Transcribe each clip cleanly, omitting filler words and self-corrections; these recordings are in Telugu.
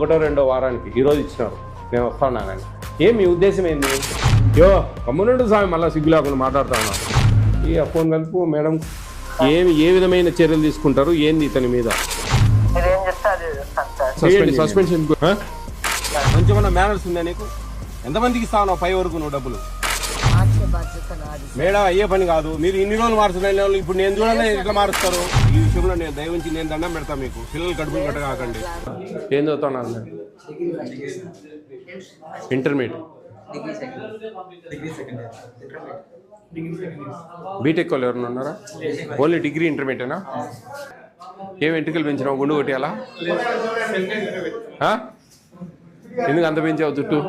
ఒకటో రెండో వారానికి ఈరోజు ఇచ్చినారు, నేను వస్తాను. ఏం మీ ఉద్దేశం ఏంది? యో కమ్మునుండు స్వామి, మళ్ళీ సిగ్గు లేకుండా మాట్లాడుతా ఉన్నాను. ఈ ఫోన్ కలుపు మేడం, ఏ విధమైన చర్యలు తీసుకుంటారు ఏంది ఇతని మీద? సస్పెన్షన్ కొంచెమన్నా మేనర్స్ ఉందా నీకు? ఎంతమందికి ఇస్తావు 5 వరకు నువ్వు డబ్బులు? మేడం అయ్యే పని కాదు. మీరు ఇన్ని రోజులు మారుతున్న ఇప్పుడు నేను చూడాలి ఎట్లా మారుస్తారు? ఈ విషయంలో నేను దయవుంచి నేను దండం పెడతా మీకు. పిల్లలు కడుపులు కట్ట కాకండి. ఏం చదువుతాను? ఇంటర్మీడియట్, బీటెక్ వాళ్ళు ఎవరైనా ఉన్నారా? ఓన్లీ డిగ్రీ ఇంటర్మీడియటేనా? ఏం వెంట్రుకలు పెంచినావు? గుండు కొట్టేయాలా? ఎందుకు అంత పెంచావు జుట్టు?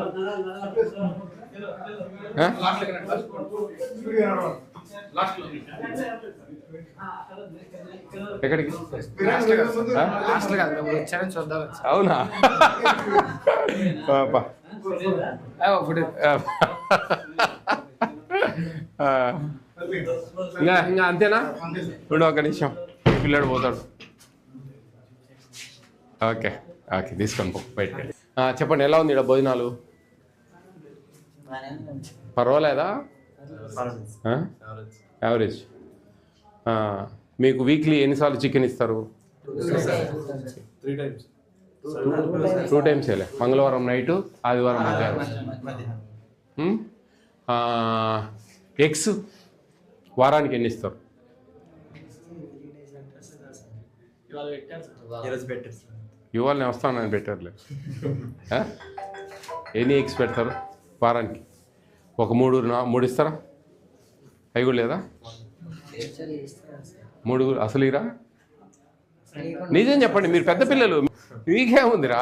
ఎక్కడికి? అవునా? ఇంకా అంతేనా? రెండు ఒక నిమిషం, పిల్లాడు పోతాడు. ఓకే ఓకే, తీసుకొని పో బయటకి. చెప్పండి, ఎలా ఉంది ఇక్కడ భోజనాలు? పర్వాలేదా? యావరేజ్. మీకు వీక్లీ ఎన్నిసార్లు చికెన్ ఇస్తారు? 2 times వేలే. మంగళవారం నైటు, ఆదివారం మధ్యాహ్నం. ఎగ్స్ వారానికి ఎన్ని ఇస్తారు? ఇవాళ నేను వస్తానని పెట్టారులే. ఎన్ని ఎగ్స్ పెడతారు వారానికి? ఒక 3 ఇస్తారా? అవి కూడా లేదా? 3 అసలు ఇరా? నిజం చెప్పండి, మీరు పెద్ద పిల్లలు, మీకేముందిరా?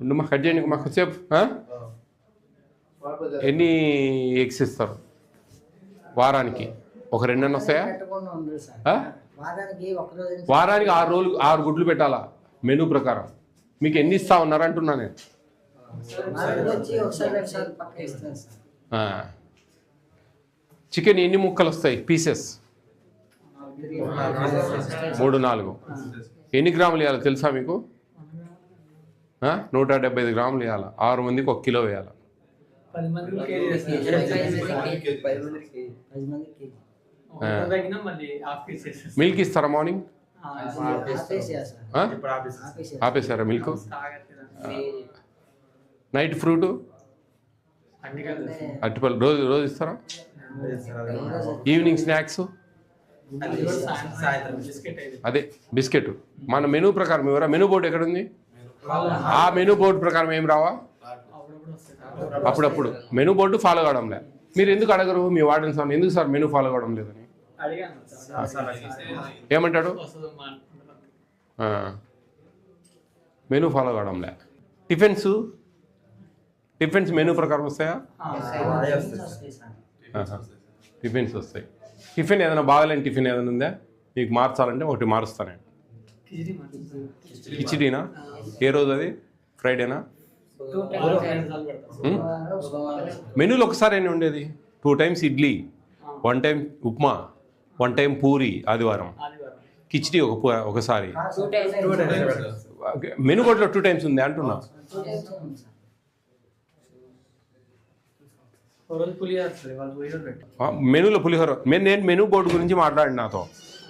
ఉండమ్మా, కట్ చేయండి మాకు సేపు. ఎన్ని ఎగ్స్ ఇస్తారు వారానికి? ఒక 2 అన్న వస్తాయా? వారానికి 6 గుడ్లు పెట్టాలా మెనూ ప్రకారం? మీకు ఎన్ని ఇస్తా ఉన్నారు అంటున్నా నేను. చికెన్ ఎన్ని ముక్కలు వస్తాయి పీసెస్? 3-4. ఎన్ని గ్రాములు వేయాలి తెలుసా మీకు? 175 గ్రాములు వేయాలి. 6 మందికి 1 కిలో వేయాలి. మిల్క్ ఇస్తారా మార్నింగ్? ఆపేసారా మిల్క్? నైట్ ఫ్రూట్, అరటిపళ్ళు రోజు ఇస్తారా? ఈవినింగ్ స్నాక్స్ అదే బిస్కెట్. మన మెనూ ప్రకారం ఎవరా? మెనూ బోర్డు ఎక్కడ ఉంది? ఆ మెనూ బోర్డు ప్రకారం ఏం రావా? అప్పుడప్పుడు మెనూ బోర్డు ఫాలో కావడం లేదు. మీరు ఎందుకు అడగరు మీ వార్డెన్ సార్? ఎందుకు సార్ మెనూ ఫాలో కావడం లేదని? ఏమంటాడు? మెనూ ఫాలో కావడం లే. టిఫిన్స్ మెనూ ప్రకారం వస్తాయా? టిఫిన్స్ వస్తాయి. టిఫిన్ ఏదైనా బాగాలేని టిఫిన్ ఏదైనా ఉందా మీకు మార్చాలంటే? ఒకటి మారుస్తాను. కిచిడీనా? ఏ రోజు అది? ఫ్రైడేనా? మెనూలో ఒకసారి అయినా ఉండేది. 2 times idli, 1 time upma, 1 time puri ఆదివారం, కిచిడి ఒకసారి. మెనూ బోర్డులో 2 times ఉంది అంటున్నా. మెనూలో పులిహోర. నేను మెనూ బోర్డు గురించి మాట్లాడి నాతో.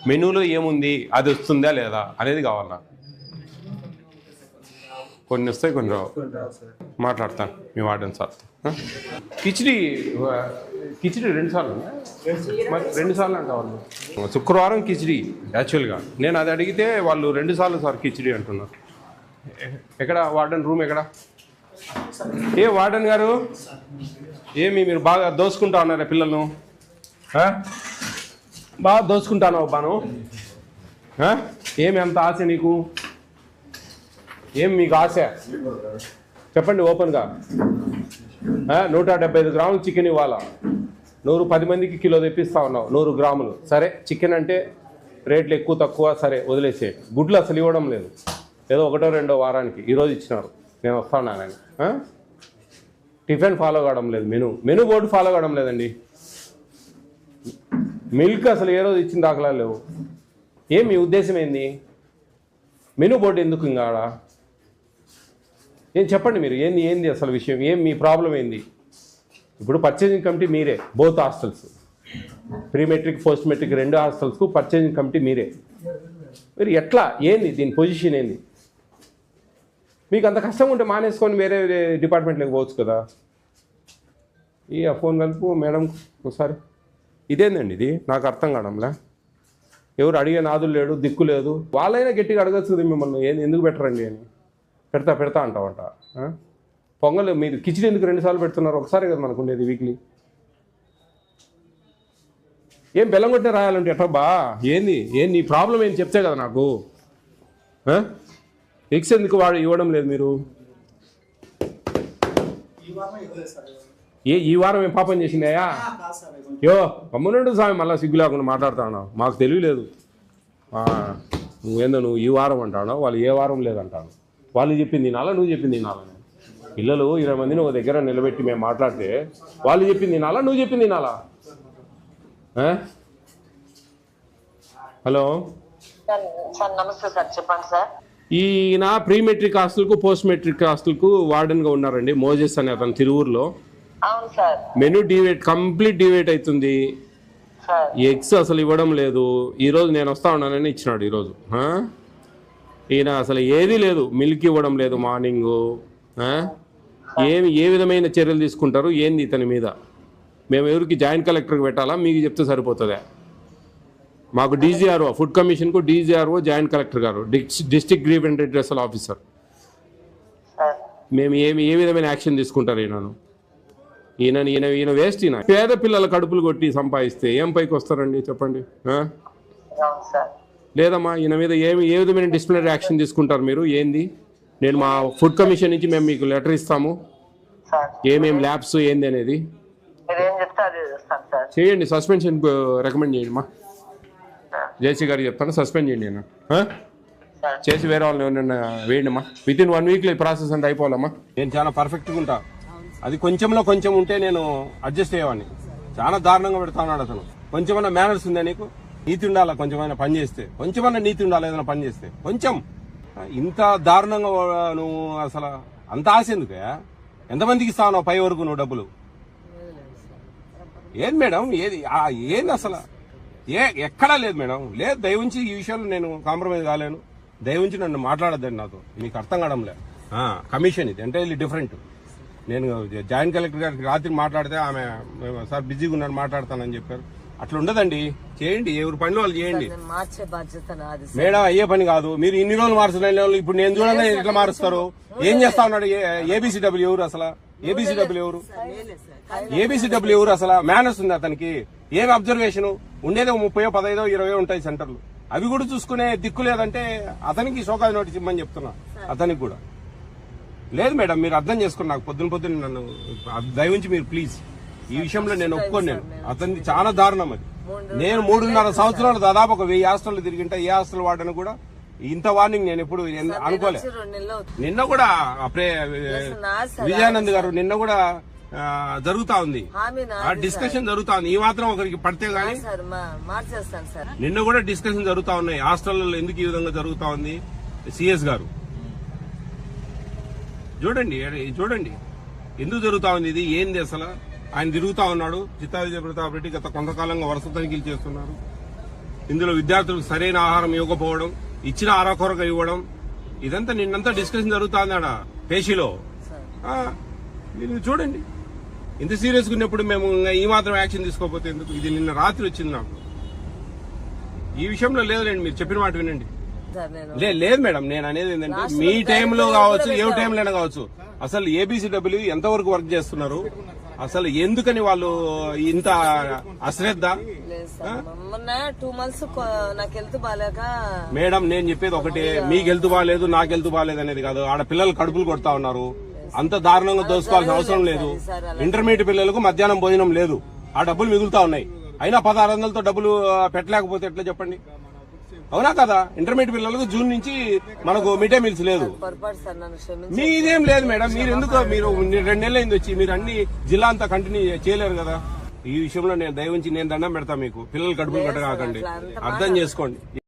మెనూలో ఏముంది, అది వస్తుందా లేదా అనేది కావాలా? కొన్ని వస్తాయి, కొన్ని రావు. మాట్లాడతాను మీ వార్డెన్ సార్. కిచిడి 2 సార్లు మరి 2 సార్లు అంట వాళ్ళు. శుక్రవారం కిచిడి యాక్చువల్గా. నేను అది అడిగితే వాళ్ళు 2 సార్లు సార్ కిచిడి అంటున్నారు. ఎక్కడ వార్డెన్ రూమ్ ఎక్కడ? ఏ వార్డెన్ గారు, ఏమి మీరు బాగా దోసుకుంటా ఉన్నారా పిల్లలను? బాగా దోసుకుంటాను బాను. ఏమి అంత ఆశ నీకు? ఏం మీకు ఆశ చెప్పండి ఓపెన్గా. 175 గ్రాములు చికెన్ ఇవ్వాలా? 10 మందికి కిలో తెప్పిస్తా ఉన్నావు. 100 గ్రాములు. సరే, చికెన్ అంటే రేట్లు ఎక్కువ తక్కువ సరే వదిలేసే. గుడ్లు అసలు ఇవ్వడం లేదు. ఏదో 1-2 వారానికి ఈరోజు ఇచ్చినారు, నేను వస్తాను. టిఫిన్ ఫాలో కావడం లేదు. మెనూ బోర్డు ఫాలో కావడం లేదండి. మిల్క్ అసలు ఏ రోజు ఇచ్చిన దాఖలా లేవు. ఏం మీ ఉద్దేశం ఏంది? మెనూ బోర్డు ఎందుకు ఇంకా ఆడ? ఏం చెప్పండి మీరు, ఏంది అసలు విషయం, ఏం మీ ప్రాబ్లం ఏంది? ఇప్పుడు పర్చేజింగ్ కమిటీ మీరే, both hostels, pre matric post matric 2 హాస్టల్స్కు పర్చేజింగ్ కమిటీ మీరే. మీరు ఎట్లా, ఏంది దీని పొజిషన్ ఏంది? మీకు అంత కష్టం ఉంటే మానేసుకొని వేరే డిపార్ట్మెంట్లోకి పోవచ్చు కదా. ఈ ఫోన్ కలుపు మేడం ఒకసారి. ఇదేందండి ఇది, నాకు అర్థం కావడంలే. ఎవరు అడిగే నాదులు లేడు, దిక్కు లేదు. వాళ్ళైనా గట్టిగా అడగచ్చు కదా మిమ్మల్ని, ఎందుకు పెట్టరండి అని. పెడతా అంటావంట. పొంగల్ మీరు కిచిడి ఎందుకు 2 సార్లు పెడుతున్నారు? ఒకసారి కదా మనకు ఉండేది వీక్లీ. ఏం బెల్లం కొట్టిన రాయాలంటే ఎట్లా బా? ఏంది నీ ప్రాబ్లం ఏంది చెప్తే కదా నాకు. ఎగ్స్ ఎందుకు ఇవ్వడం లేదు మీరు? ఈ వారం ఏం పాపం చేసిందాయా? యో అమ్మునుండు స్వామి, మళ్ళీ సిగ్గు లేకుండా మాట్లాడుతాను. మాకు తెలియలేదు. నువ్వు ఈ వారం అంటాను, వాళ్ళు ఏ వారం లేదంటాను. వాళ్ళు చెప్పింది తినాలా, నువ్వు చెప్పింది తినాలని. పిల్లలు 20 మందిని ఒక దగ్గర నిలబెట్టి మేము మాట్లాడితే వాళ్ళు చెప్పింది తినాలా, నువ్వు చెప్పింది తినాలా? హలో సార్, నమస్తే సార్, చెప్పండి సార్. ఈయన ప్రీ మెట్రిక్ హాస్టల్కు పోస్ట్ మెట్రిక్ హాస్టల్కు వార్డెన్గా ఉన్నారండి, మోజెస్ అనే అతను, తిరువూరులో. అవును సార్. మెనూ కంప్లీట్ డివేట్ అవుతుంది. ఎగ్స్ అసలు ఇవ్వడం లేదు. ఈరోజు నేను వస్తా ఉన్నానని ఇచ్చినాడు ఈరోజు. ఈయన అసలు ఏదీ లేదు, మిల్క్ ఇవ్వడం లేదు మార్నింగు. ఏ విధమైన చర్యలు తీసుకుంటారు ఏంది ఇతని మీద? మేము ఎవరికి జాయింట్ కలెక్టర్కి పెట్టాలా, మీకు చెప్తే సరిపోతుందా? మాకు డీజీఆర్ఓ, ఫుడ్ కమిషన్కు డీజీఆర్ఓ జాయింట్ కలెక్టర్ గారు, డిస్ట్రిక్ట్ గ్రీవెన్స్ రిడ్రెసల్ ఆఫీసర్. మేము ఏ విధమైన యాక్షన్ తీసుకుంటారు ఈయన వేస్ట్. ఈయన పేద పిల్లల కడుపులు కొట్టి సంపాదిస్తే ఏం పైకి వస్తారండి చెప్పండి? లేదమ్మా, ఈయన మీద ఏ విధమైన డిసిప్లినరీ యాక్షన్ తీసుకుంటారు మీరు? ఏంది? నేను మా ఫుడ్ కమిషన్ నుంచి మేము మీకు లెటర్ ఇస్తాము, ఏమేమి ల్యాబ్స్ ఏంది అనేది చేయండి. సస్పెన్షన్ రికమెండ్ చేయండి మా జేసీ గారికి చెప్తాను, సస్పెండ్ చేయండి. నేను చేసి వేరే వాళ్ళని ఎవరైనా వేయండి అమ్మా. వితిన్ 1 వీక్లో ఈ ప్రాసెస్ అంతా అయిపోవాలమ్మా. నేను చాలా పర్ఫెక్ట్గా ఉంటా. అది కొంచెంలో కొంచెం ఉంటే నేను అడ్జస్ట్ అయ్యేవాడిని. చాలా దారుణంగా పెడతా ఉన్నాడు అతను. కొంచెమన్నా మేనర్స్ ఉందా నీకు? నీతి ఉండాలా కొంచెమైనా పని చేస్తే, కొంచెమన్నా నీతి ఉండాలి ఏదైనా పని చేస్తే. కొంచెం ఇంత దారుణంగా నువ్వు అసలు అంత ఆశ ఎందుకు? ఎంతమందికి ఇస్తావు నువ్వు పై వరకు నువ్వు డబ్బులు? ఏది మేడం, ఏంది అసలు? ఎక్కడా లేదు మేడం, లేదు. దయవుంచి ఈ విషయంలో నేను కాంప్రమైజ్ కాలేను. దయవుంచి నన్ను మాట్లాడద్దండి, నాతో మీకు అర్థం కావడంలే. కమిషన్ ఇది ఎంటైర్లీ డిఫరెంట్. నేను జాయింట్ కలెక్టర్ గారికి రాత్రి మాట్లాడితే ఆమె సార్ బిజీగా ఉన్నాను మాట్లాడతానని చెప్పారు. అట్లా ఉండదండి, చేయండి, ఎవరి పనిలో వాళ్ళు చేయండి మేడం. అయ్యే పని కాదు. మీరు ఇన్ని రోజులు మార్చలేని వాళ్ళు ఇప్పుడు నేను చూడండి ఎట్లా మారుస్తారు? ఏం చేస్తా ఉన్నాడు? ఏబీసీడబ్ల్యూ ఎవరు అసలు? ఏబీసీడబ్ల్యూ ఎవరు అసలు? మేనర్స్ ఉంది అతనికి? ఏమి అబ్జర్వేషన్ ఉండేది? 30, 15, 20 ఉంటాయి సెంటర్లు. అవి కూడా చూసుకునే దిక్కు లేదంటే అతనికి షోకాజ్ నోటీస్ ఇమ్మని చెప్తున్నా. అతనికి కూడా లేదు మేడం. మీరు అర్థం చేసుకుని నాకు పొద్దున నన్ను దయవుంచి మీరు ప్లీజ్ ఈ విషయంలో నేను ఒప్పుకోను. నేను అతనికి చాలా దారుణం అది. నేను 3.5 సంవత్సరాలు దాదాపు ఒక 1000 హాస్టల్ తిరిగింటా. ఏ హాస్టల్ వాడని కూడా ఇంత వార్నింగ్ నేను ఎప్పుడు అనుకోలే. నిన్న కూడా విజయానంద్ గారు నిన్న కూడా జరుగుతా ఉంది, డిస్కషన్ జరుగుతా ఉంది. ఈ మాత్రం ఒకరికి పడితే గానీ నిన్న కూడా డిస్కషన్ జరుగుతా ఉన్నాయి. హాస్టల్లో ఎందుకు ఈ విధంగా జరుగుతా ఉంది? సిఎస్ గారు చూడండి ఎందుకు జరుగుతా ఉంది ఇది, ఏంది అసలు? ఆయన తిరుగుతా ఉన్నాడు. చిత్తా విజయ ప్రతాప్ రెడ్డి గత కొంతకాలంగా వరుస తనిఖీలు చేస్తున్నారు. ఇందులో విద్యార్థులకు సరైన ఆహారం ఇవ్వకపోవడం, ఇచ్చిన అరకొరగా ఇవ్వడం, ఇదంతా నిన్నంతా డిస్కషన్ జరుగుతుంది ఆడ పేషీలో. మీరు చూడండి, ఇంత సీరియస్ గా ఉన్నప్పుడు మేము ఈ మాత్రం యాక్షన్ తీసుకోకపోతే ఎందుకు? ఇది నిన్న రాత్రి వచ్చింది నాకు. ఈ విషయంలో లేదులేండి, మీరు చెప్పిన మాట వినండి. లేదు మేడం, నేను అనేది ఏంటంటే మీ టైంలో కావచ్చు, ఏ టైంలో కావచ్చు, అసలు ఏబీసీడబ్ల్యూ ఎంతవరకు వర్క్ చేస్తున్నారు? అసలు ఎందుకని వాళ్ళు ఇంత అశ్రద్ధ? మేడం నేను చెప్పేది ఒకటే, మీకు హెల్త్ బాగాలేదు, నాకు హెల్త్ బాగాలేదు అనేది కాదు. ఆడ పిల్లలు కడుపులు కొడతా ఉన్నారు. అంత దారుణంగా దోసుకోవాల్సిన అవసరం లేదు. ఇంటర్మీడియట్ పిల్లలకు మధ్యాహ్నం భోజనం లేదు, ఆ డబ్బులు మిగులుతా ఉన్నాయి. అయినా 1600తో డబ్బులు పెట్టలేకపోతే ఎట్లా చెప్పండి? అవునా కదా? ఇంటర్మీడియట్ పిల్లలకు జూన్ నుంచి మనకు మిడ్ డే మీల్స్ లేదు. మీదేం లేదు మేడం. మీరు ఎందుకు మీరు 2 నెలలైంది వచ్చి మీరు అన్ని జిల్లా అంతా కంటిన్యూ చేయలేరు కదా? ఈ విషయంలో నేను దయవుంచి నేను దండం పెడతా మీకు. పిల్లలు కడుపులు కట్టగాకండి, అర్థం చేసుకోండి.